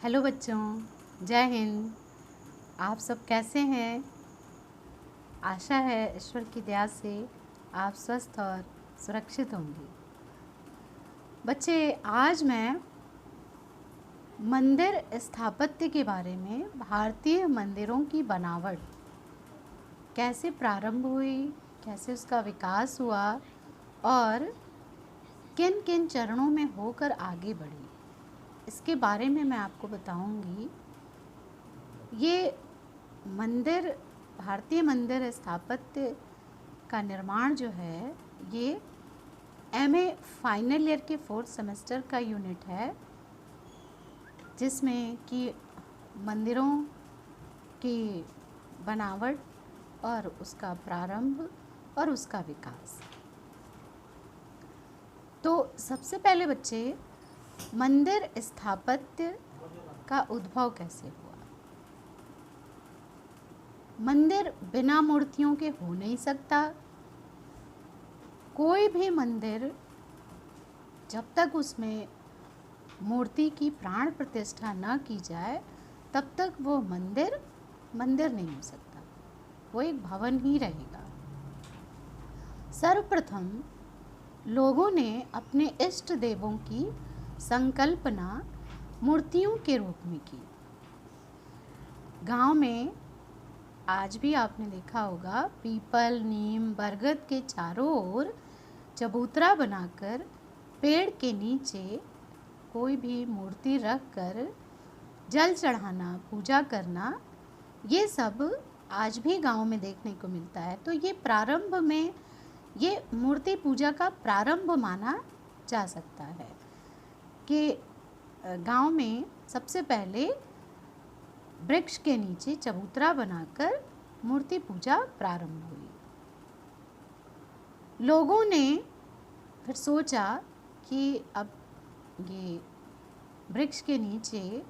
Hello बच्चों, जय हिंद। आप सब कैसे हैं? आशा है ईश्वर की दया से आप स्वस्थ और सुरक्षित होंगे। बच्चे, आज मैं मंदिर स्थापत्य के बारे में, भारतीय मंदिरों की बनावट कैसे प्रारंभ हुई, कैसे उसका विकास हुआ और किन किन चरणों में होकर आगे बढ़ी, इसके बारे में मैं आपको बताऊंगी। ये मंदिर, भारतीय मंदिर स्थापत्य का निर्माण जो है, ये एमए फाइनल ईयर के 4th सेमेस्टर का यूनिट है, जिसमें कि मंदिरों की बनावट और उसका प्रारंभ और उसका विकास। तो सबसे पहले बच्चे, मंदिर स्थापत्य का उद्भव कैसे हुआ? मंदिर बिना मूर्तियों के हो नहीं सकता। कोई भी मंदिर जब तक उसमें मूर्ति की प्राण प्रतिष्ठा न की जाए, तब तक वो मंदिर मंदिर नहीं हो सकता, वो एक भवन ही रहेगा। सर्वप्रथम लोगों ने अपने इष्ट देवों की संकल्पना मूर्तियों के रूप में की। गांव में आज भी आपने देखा होगा, पीपल, नीम, बरगद के चारों ओर चबूतरा बनाकर पेड़ के नीचे कोई भी मूर्ति रख कर जल चढ़ाना, पूजा करना, ये सब आज भी गांव में देखने को मिलता है। तो ये प्रारंभ में, ये मूर्ति पूजा का प्रारंभ माना जा सकता है कि गांव में सबसे पहले वृक्ष के नीचे चबूतरा बनाकर मूर्ति पूजा प्रारंभ हुई। लोगों ने फिर सोचा कि अब ये वृक्ष के नीचे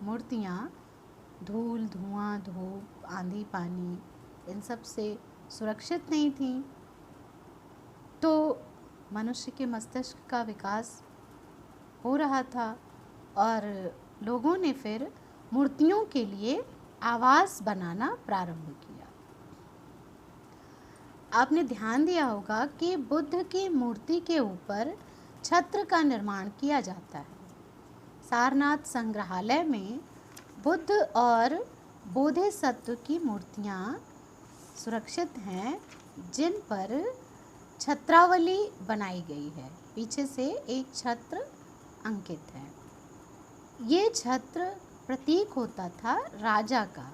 मूर्तियाँ धूल, धुआं, धूप, आंधी, पानी, इन सब से सुरक्षित नहीं थीं। तो मनुष्य के मस्तिष्क का विकास हो रहा था और लोगों ने फिर मूर्तियों के लिए आवास बनाना प्रारंभ किया। आपने ध्यान दिया होगा कि बुद्ध की मूर्ति के ऊपर छत्र का निर्माण किया जाता है। सारनाथ संग्रहालय में बुद्ध और बोधिसत्व की मूर्तियाँ सुरक्षित हैं, जिन पर छत्रावली बनाई गई है। पीछे से एक छत्र अंकित है। ये छत्र प्रतीक होता था राजा का।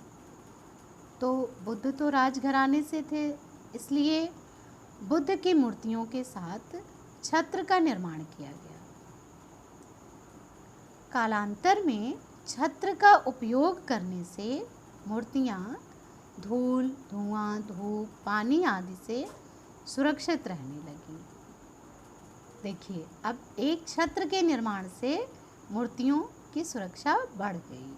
तो बुद्ध तो राजघराने से थे, इसलिए बुद्ध की मूर्तियों के साथ छत्र का निर्माण किया गया। कालांतर में छत्र का उपयोग करने से मूर्तियाँ धूल, धुआं, धूप, पानी आदि से सुरक्षित रहने लगी। देखिए, अब एक छत्र के निर्माण से मूर्तियों की सुरक्षा बढ़ गई।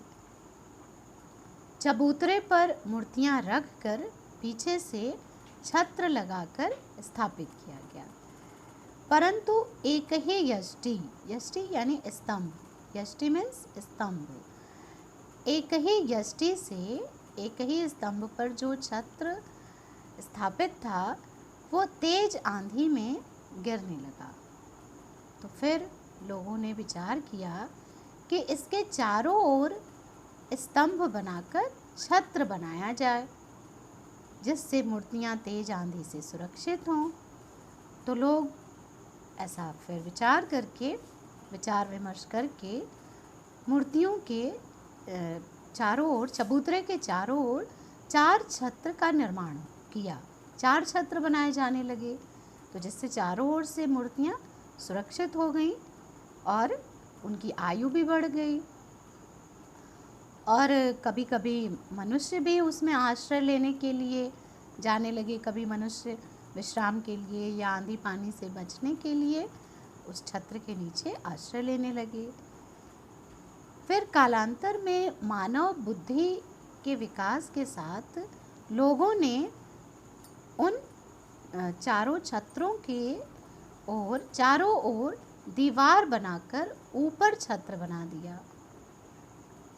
चबूतरे पर मूर्तियां रखकर पीछे से छत्र लगाकर स्थापित किया गया। परंतु एक ही यष्टि, यष्टि यानी स्तंभ, यष्टि मीन्स स्तंभ, एक ही यष्टि से, एक ही स्तंभ पर जो छत्र स्थापित था, वो तेज आंधी में गिरने लगा। तो फिर लोगों ने विचार किया कि इसके चारों ओर स्तंभ बनाकर छत्र बनाया जाए, जिससे मूर्तियां तेज आंधी से सुरक्षित हों। तो लोग ऐसा फिर विचार विमर्श करके मूर्तियों के चारों ओर, चबूतरे के चारों ओर 4 छत्र का निर्माण किया। 4 छत्र बनाए जाने लगे, तो जिससे चारों ओर से मूर्तियां सुरक्षित हो गईं और उनकी आयु भी बढ़ गई। और कभी कभी मनुष्य भी उसमें आश्रय लेने के लिए जाने लगे। कभी मनुष्य विश्राम के लिए या आंधी पानी से बचने के लिए उस छत्र के नीचे आश्रय लेने लगे। फिर कालांतर में मानव बुद्धि के विकास के साथ लोगों ने उन चारों छत्रों के और चारों ओर दीवार बनाकर ऊपर छत्र बना दिया।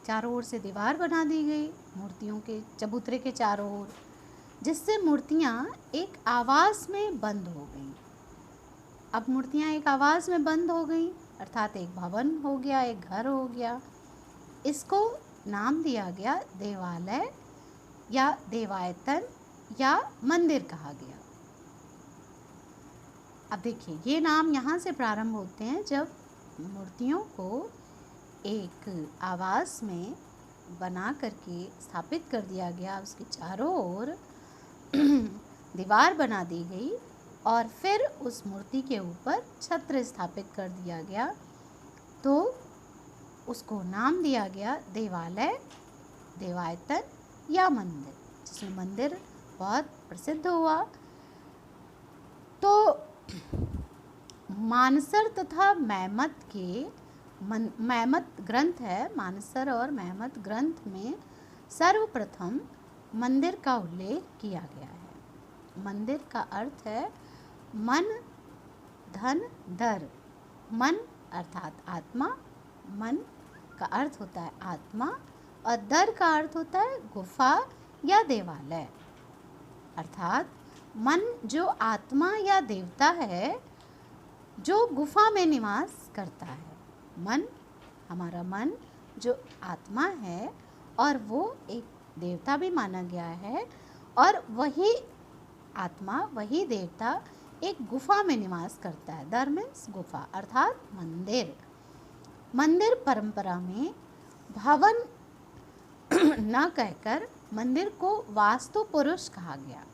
चारों ओर से दीवार बना दी गई मूर्तियों के चबूतरे के चारों ओर, जिससे मूर्तियाँ एक आवाज़ में बंद हो गईं। अब मूर्तियाँ एक आवाज़ में बंद हो गईं, अर्थात एक भवन हो गया, एक घर हो गया। इसको नाम दिया गया देवालय या देवायतन या मंदिर कहा गया। अब देखिए, ये नाम यहाँ से प्रारंभ होते हैं जब मूर्तियों को एक आवास में बना करके स्थापित कर दिया गया, उसके चारों ओर दीवार बना दी गई और फिर उस मूर्ति के ऊपर छत्र स्थापित कर दिया गया, तो उसको नाम दिया गया देवालय, देवायतन या मंदिर, जिसमें मंदिर बहुत प्रसिद्ध हुआ। तो मानसर तथा मैमत के मैमत ग्रंथ है, मानसर और मैमत ग्रंथ में सर्वप्रथम मंदिर का उल्लेख किया गया है। मंदिर का अर्थ है मन, धन, दर। मन अर्थात आत्मा, मन का अर्थ होता है आत्मा, और दर का अर्थ होता है गुफा या देवालय। अर्थात मन जो आत्मा या देवता है जो गुफा में निवास करता है। मन, हमारा मन जो आत्मा है और वो एक देवता भी माना गया है, और वही आत्मा, वही देवता एक गुफा में निवास करता है। दर मीन्स गुफा, अर्थात मंदिर। मंदिर परंपरा में भवन न कहकर मंदिर को वास्तु पुरुष कहा गया।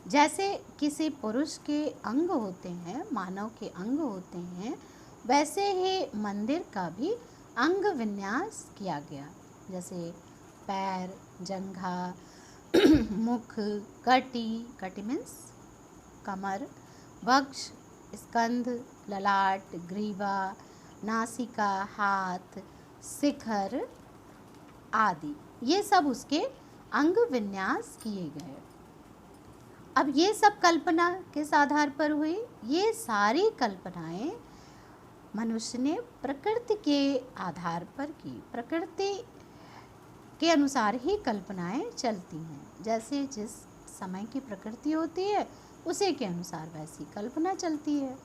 जैसे किसी पुरुष के अंग होते हैं, मानव के अंग होते हैं, वैसे ही मंदिर का भी अंग विन्यास किया गया। जैसे पैर, जंघा, मुख, कटी, कटी मीन्स कमर, वक्ष, स्कंध, ललाट, ग्रीवा, नासिका, हाथ, शिखर आदि, ये सब उसके अंग विन्यास किए गए। अब ये सब कल्पना किस आधार पर हुई? ये सारी कल्पनाएं मनुष्य ने प्रकृति के आधार पर की। प्रकृति के अनुसार ही कल्पनाएं चलती हैं। जैसे जिस समय की प्रकृति होती है उसी के अनुसार वैसी कल्पना चलती है।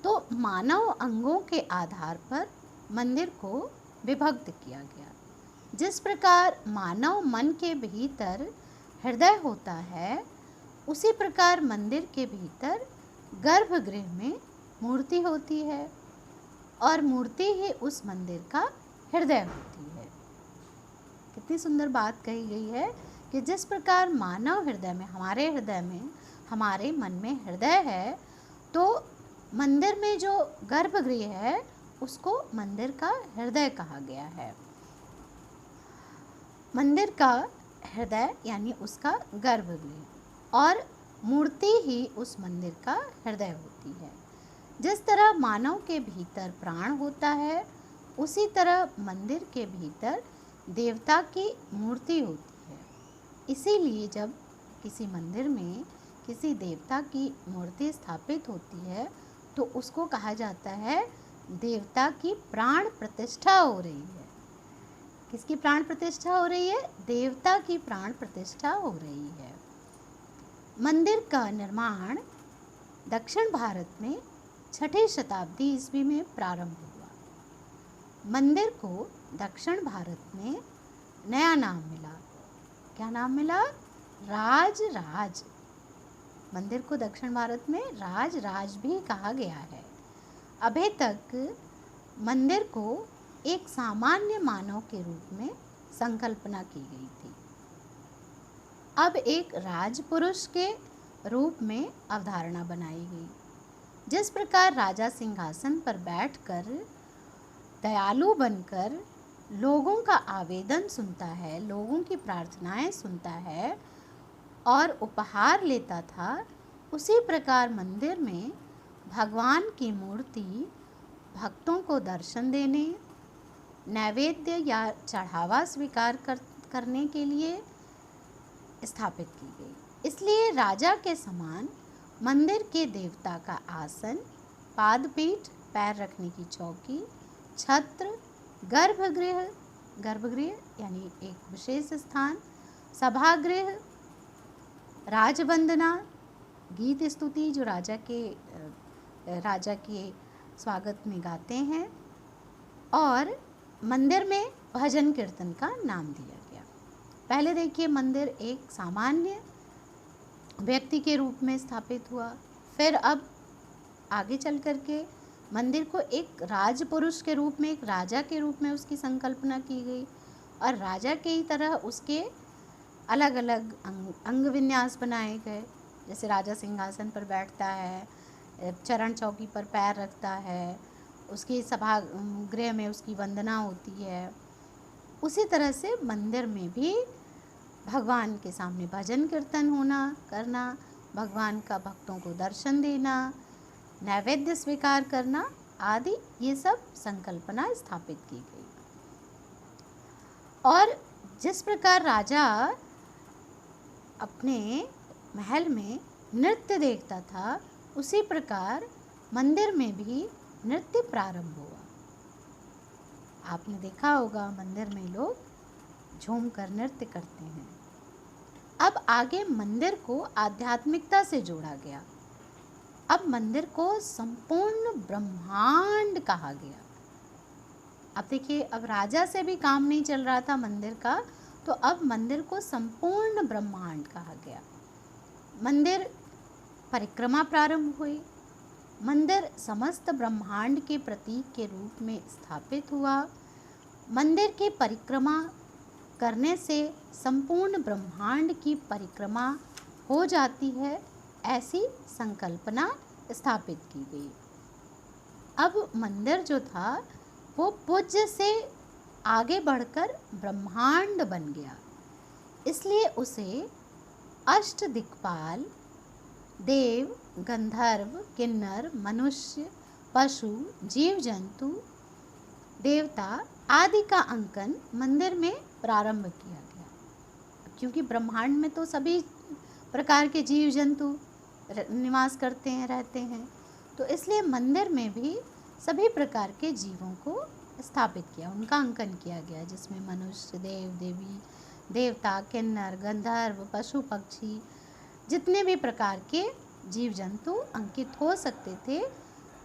तो मानव अंगों के आधार पर मंदिर को विभक्त किया गया। जिस प्रकार मानव मन के भीतर हृदय होता है, उसी प्रकार मंदिर के भीतर गर्भगृह में मूर्ति होती है, और मूर्ति ही उस मंदिर का हृदय होती है। कितनी सुंदर बात कही गई है कि जिस प्रकार मानव हृदय में, हमारे हृदय में, हमारे मन में हृदय है, तो मंदिर में जो गर्भगृह है उसको मंदिर का हृदय कहा गया है। मंदिर का हृदय यानी उसका गर्भगृह, और मूर्ति ही उस मंदिर का हृदय होती है। जिस तरह मानव के भीतर प्राण होता है, उसी तरह मंदिर के भीतर देवता की मूर्ति होती है। इसीलिए जब किसी मंदिर में किसी देवता की मूर्ति स्थापित होती है तो उसको कहा जाता है देवता की प्राण प्रतिष्ठा हो रही है। किसकी प्राण प्रतिष्ठा हो रही है? देवता की प्राण प्रतिष्ठा हो रही है। मंदिर का निर्माण दक्षिण भारत में 6ठी शताब्दी ईस्वी में प्रारंभ हुआ। मंदिर को दक्षिण भारत में नया नाम मिला। क्या नाम मिला? राज। मंदिर को दक्षिण भारत में राज भी कहा गया है। अभी तक मंदिर को एक सामान्य मानव के रूप में संकल्पना की गई थी। अब एक राजपुरुष के रूप में अवधारणा बनाई गई। जिस प्रकार राजा सिंहासन पर बैठकर दयालु बनकर लोगों का आवेदन सुनता है, लोगों की प्रार्थनाएं सुनता है और उपहार लेता था, उसी प्रकार मंदिर में भगवान की मूर्ति भक्तों को दर्शन देने, नैवेद्य या चढ़ावा स्वीकार करने के लिए स्थापित की गई। इसलिए राजा के समान मंदिर के देवता का आसन, पादपीठ, पैर रखने की चौकी, छत्र, गर्भगृह, गर्भगृह यानी एक विशेष स्थान, सभागृह, राजवंदना, गीत स्तुति जो राजा के स्वागत में गाते हैं, और मंदिर में भजन कीर्तन का नाम दिया गया। पहले देखिए मंदिर एक सामान्य व्यक्ति के रूप में स्थापित हुआ, फिर अब आगे चल कर के मंदिर को एक राजपुरुष के रूप में, एक राजा के रूप में उसकी संकल्पना की गई, और राजा के ही तरह उसके अलग अलग अंग विन्यास बनाए गए। जैसे राजा सिंहासन पर बैठता है, चरण चौकी पर पैर रखता है, उसकी सभा गृह में उसकी वंदना होती है। उसी तरह से मंदिर में भी भगवान के सामने भजन कीर्तन करना, भगवान का भक्तों को दर्शन देना, नैवेद्य स्वीकार करना आदि, ये सब संकल्पना स्थापित की गई। और जिस प्रकार राजा अपने महल में नृत्य देखता था, उसी प्रकार मंदिर में भी नृत्य प्रारंभ हुआ। आपने देखा होगा मंदिर में लोग झूमकर नृत्य करते हैं। अब आगे मंदिर को आध्यात्मिकता से जोड़ा गया। अब मंदिर को संपूर्ण ब्रह्मांड कहा गया। अब देखिए, अब राजा से भी काम नहीं चल रहा था मंदिर का, तो अब मंदिर को संपूर्ण ब्रह्मांड कहा गया। मंदिर परिक्रमा प्रारंभ हुई। मंदिर समस्त ब्रह्मांड के प्रतीक के रूप में स्थापित हुआ। मंदिर की परिक्रमा करने से संपूर्ण ब्रह्मांड की परिक्रमा हो जाती है, ऐसी संकल्पना स्थापित की गई। अब मंदिर जो था वो पूज्य से आगे बढ़कर ब्रह्मांड बन गया, इसलिए उसे अष्टदिक्पाल, देव, गंधर्व, किन्नर, मनुष्य, पशु, जीव जंतु, देवता आदि का अंकन मंदिर में प्रारंभ किया गया। क्योंकि ब्रह्मांड में तो सभी प्रकार के जीव जंतु निवास करते हैं, रहते हैं, तो इसलिए मंदिर में भी सभी प्रकार के जीवों को स्थापित किया, उनका अंकन किया गया, जिसमें मनुष्य, देव देवी, देवता, किन्नर, गंधर्व, पशु पक्षी, जितने भी प्रकार के जीव जंतु अंकित हो सकते थे,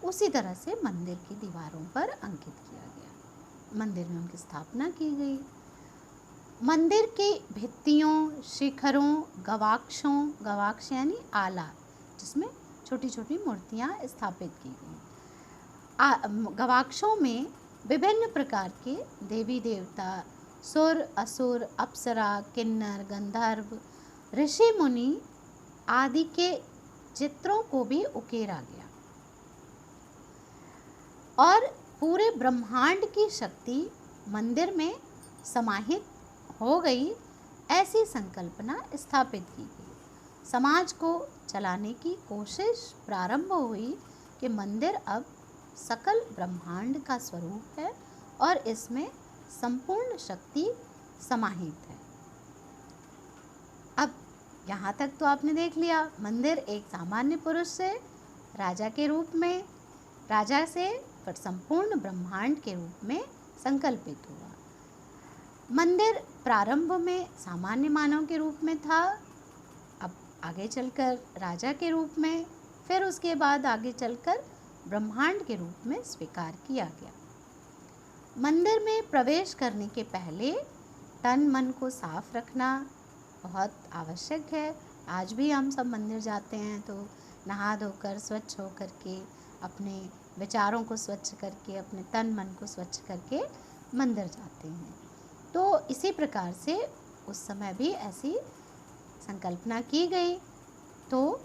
उसी तरह से मंदिर की दीवारों पर अंकित किया गया। मंदिर में उनकी स्थापना की गई। मंदिर की भित्तियों, शिखरों, गवाक्ष यानी आला, जिसमें छोटी छोटी मूर्तियां स्थापित की गई। गवाक्षों में विभिन्न प्रकार के देवी देवता, सुर, असुर, अप्सरा, किन्नर, गंधर्व, ऋषि मुनि आदि के चित्रों को भी उकेरा गया, और पूरे ब्रह्मांड की शक्ति मंदिर में समाहित हो गई, ऐसी संकल्पना स्थापित की गई। समाज को चलाने की कोशिश प्रारंभ हुई कि मंदिर अब सकल ब्रह्मांड का स्वरूप है और इसमें संपूर्ण शक्ति समाहित है। अब यहाँ तक तो आपने देख लिया, मंदिर एक सामान्य पुरुष से राजा के रूप में, राजा से पर संपूर्ण ब्रह्मांड के रूप में संकल्पित हुआ। मंदिर प्रारंभ में सामान्य मानव के रूप में था, अब आगे चलकर राजा के रूप में, फिर उसके बाद आगे चलकर ब्रह्मांड के रूप में स्वीकार किया गया। मंदिर में प्रवेश करने के पहले तन मन को साफ रखना बहुत आवश्यक है। आज भी हम सब मंदिर जाते हैं तो नहा धोकर स्वच्छ होकर के, अपने विचारों को स्वच्छ करके, अपने तन मन को स्वच्छ करके मंदिर जाते हैं। तो इसी प्रकार से उस समय भी ऐसी संकल्पना की गई। तो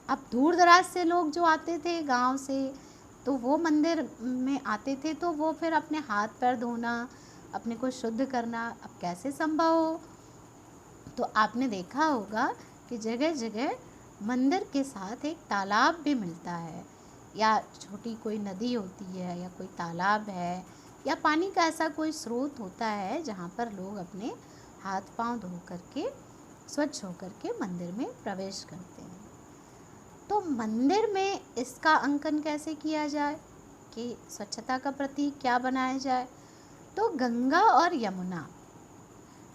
अब दूर दराज से लोग जो आते थे गांव से, तो वो मंदिर में आते थे, तो वो फिर अपने हाथ पैर धोना, अपने को शुद्ध करना अब कैसे संभव हो। तो आपने देखा होगा कि जगह जगह मंदिर के साथ एक तालाब भी मिलता है, या छोटी कोई नदी होती है, या कोई तालाब है, या पानी का ऐसा कोई स्रोत होता है जहाँ पर लोग अपने हाथ पांव धो करके, स्वच्छ होकर के मंदिर में प्रवेश करते हैं। तो मंदिर में इसका अंकन कैसे किया जाए, कि स्वच्छता का प्रतीक क्या बनाया जाए। तो गंगा और यमुना,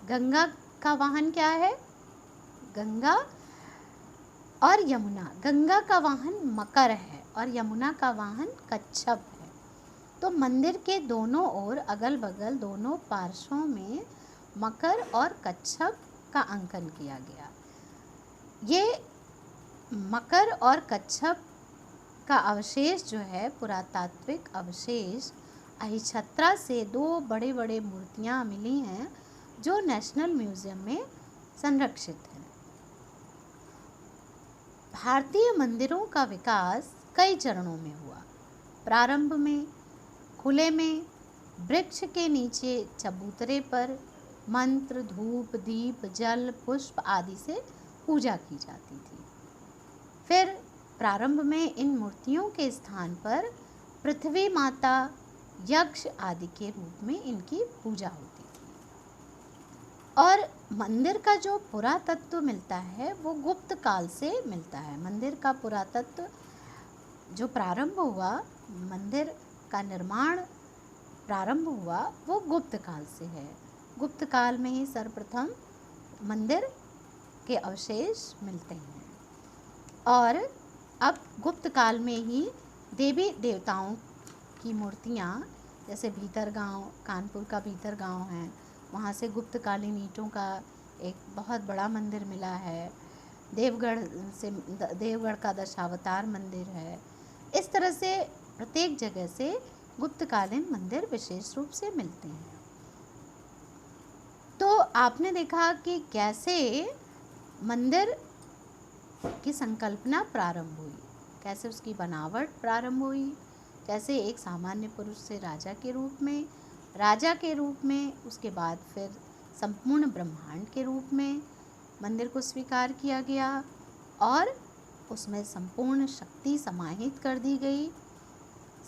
गंगा का वाहन क्या है? गंगा और यमुना, गंगा का वाहन मकर है और यमुना का वाहन कच्छप है। तो मंदिर के दोनों ओर, अगल बगल दोनों पार्श्वों में मकर और कच्छप का अंकन किया गया। ये मकर और कच्छप का अवशेष जो है, पुरातात्विक अवशेष अहिछत्रा से 2 बड़े बड़े मूर्तियाँ मिली हैं जो नेशनल म्यूजियम में संरक्षित हैं। भारतीय मंदिरों का विकास कई चरणों में हुआ। प्रारंभ में खुले में वृक्ष के नीचे चबूतरे पर मंत्र, धूप, दीप, जल, पुष्प आदि से पूजा की जाती थी। फिर प्रारंभ में इन मूर्तियों के स्थान पर पृथ्वी माता, यक्ष आदि के रूप में इनकी पूजा होती थी। और मंदिर का जो पुरातत्व मिलता है वो गुप्त काल से मिलता है। मंदिर का पुरातत्व जो प्रारंभ हुआ, मंदिर का निर्माण प्रारंभ हुआ, वो गुप्त काल से है। गुप्त काल में ही सर्वप्रथम मंदिर के अवशेष मिलते हैं। और अब गुप्त काल में ही देवी देवताओं की मूर्तियाँ, जैसे भीतरगांव, कानपुर का भीतरगांव है, वहाँ से गुप्तकालीन ईंटों का एक बहुत बड़ा मंदिर मिला है। देवगढ़ का दशावतार मंदिर है। इस तरह से प्रत्येक जगह से गुप्तकालीन मंदिर विशेष रूप से मिलते हैं। तो आपने देखा कि कैसे मंदिर की संकल्पना प्रारंभ हुई, कैसे उसकी बनावट प्रारंभ हुई, कैसे एक सामान्य पुरुष से राजा के रूप में, उसके बाद फिर संपूर्ण ब्रह्मांड के रूप में मंदिर को स्वीकार किया गया और उसमें संपूर्ण शक्ति समाहित कर दी गई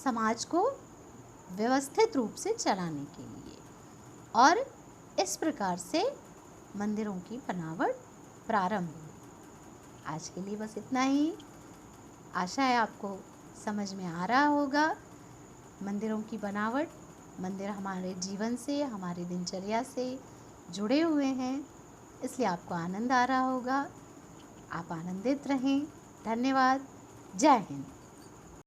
समाज को व्यवस्थित रूप से चलाने के लिए। और इस प्रकार से मंदिरों की बनावट प्रारंभ हुई। आज के लिए बस इतना ही। आशा है आपको समझ में आ रहा होगा मंदिरों की बनावट। मंदिर हमारे जीवन से, हमारी दिनचर्या से जुड़े हुए हैं, इसलिए आपको आनंद आ रहा होगा। आप आनंदित रहें। धन्यवाद। जय हिंद।